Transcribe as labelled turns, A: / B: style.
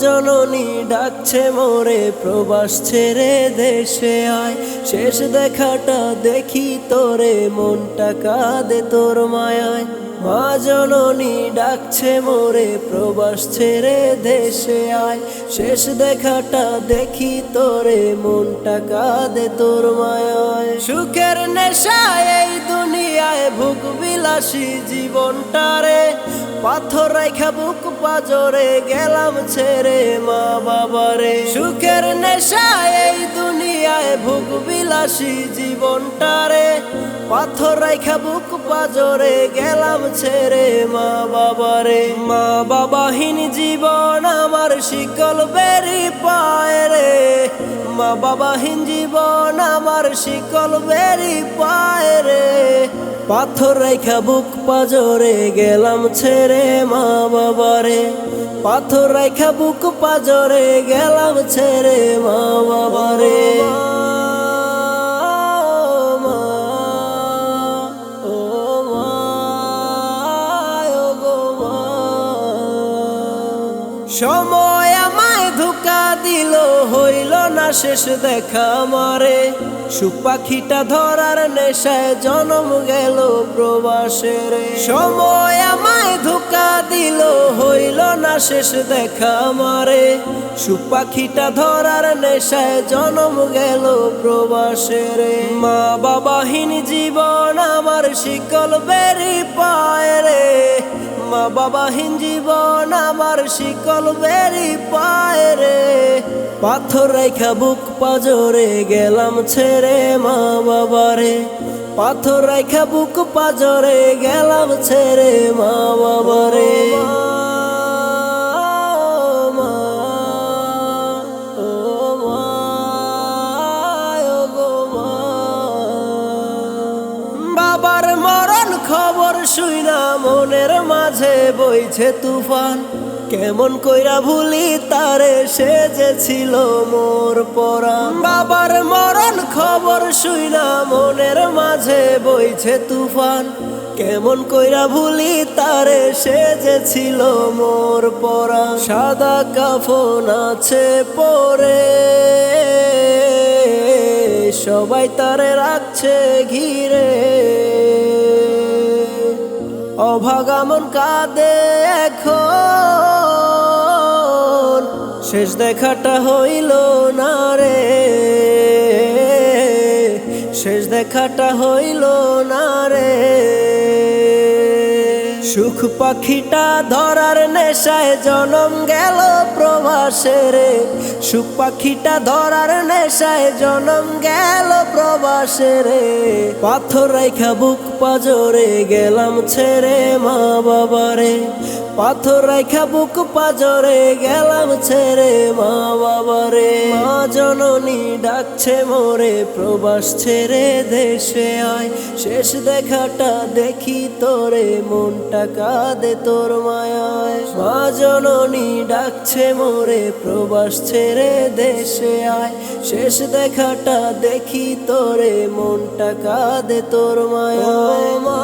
A: জননী ডাকছে মোরে প্রবাস ছেড়ে দেশে আয়, শেষ দেখাটা দেখি তোরে মনটা কাঁদে তোর মায়ায়। মা জননী ডাকছে মোরে প্রবাস ছেড়ে দেশে আয়, শেষ দেখাটা দেখি তোরে মনটা কাঁদে তোর মায়ায়। সুখের নেশায় এই দুনিয়ায় ভোগ বিলাসী জীবনটারে, পাথর রাইখা বুক পাজরে গেলাম ছেড়ে মা বাবারে। সুখের নেশায় এই দুনিয়ায় ভোগ বিলাসী জীবনটারে, পাথর রাইখা বুক পাজরে গেলাম ছেড়ে মা বাবারে। মা বাবাহীন জীবন আমার শিকল বেরি পায় রে, মা বাবাহীন জীবন আমার শিকল বেরি পায় রে। পাথর রাইখা বুক পাজরে গেলাম ছেড়ে মা বাবারে, পাথর রাইখা বুক পাজরে গেলাম ছেড়ে মা বাবারে। সময় আমায় ধোঁকা দিল, হইল না শেষ দেখা আমারে। সুখ পাখিটা ধরার নেশায় জনম গেল প্রবাসের। সময় আমায় ধোঁকা দিল, হইল না শেষ দেখা আমারে। সুখ পাখিটা ধরার নেশায় জনম গেল প্রবাসের। মা বাবাহীন জীবন আমার শিকল বেরি পায় রে, মা বাবাহীন জীবন আমার শিকল বেরি পায় রে। পাথর রাইখা বুক পাজরে গেলাম ছেড়ে মা বাবারে, পাথর রাইখা বুক পাজরে গেলাম ছেড়ে মা বাবারে। বাবার মরণ খবর শুইনা মনের মাঝে বইছে তুফান, কেমন কইরা ভুলি তারে সে যে ছিল মোর পরাণ। বাবার মরণ খবর শুইনা মনের মাঝে বইছে তুফান, কেমন কইরা ভুলি তারে সে যে ছিল মোর পরাণ। সাদা কাফন আছে পরে, সবাই তারে রাখছে ঘিরে। অভাগা মন কাঁদে এখন, শেষ দেখাটা হইল না রে, শেষ দেখাটা হইল না রে। সুখ পাখিটা ধরার নেশায় জনম গেল প্রবাসের। সুখ পাখিটা ধরার নেশায় জনম গেল প্রবাসের। পাথর রাইখা বুক পাজরে গেলাম ছেড়ে মা বাবারে, পাথর রাইখা বুক পাজরে গেলাম ছেড়ে মা বাবারে। মা জননী ডাকছে মোরে প্রবাস ছেড়ে দেশে আয়, শেষ দেখাটা দেখি তোরে মনটা কাঁদে তোর মায়ায়। মা জননী ডাকছে মোরে প্রবাস ছেড়ে দেশে আয়, শেষ দেখাটা দেখি তোরে মনটা কাঁদে তোর মায়ায়। মা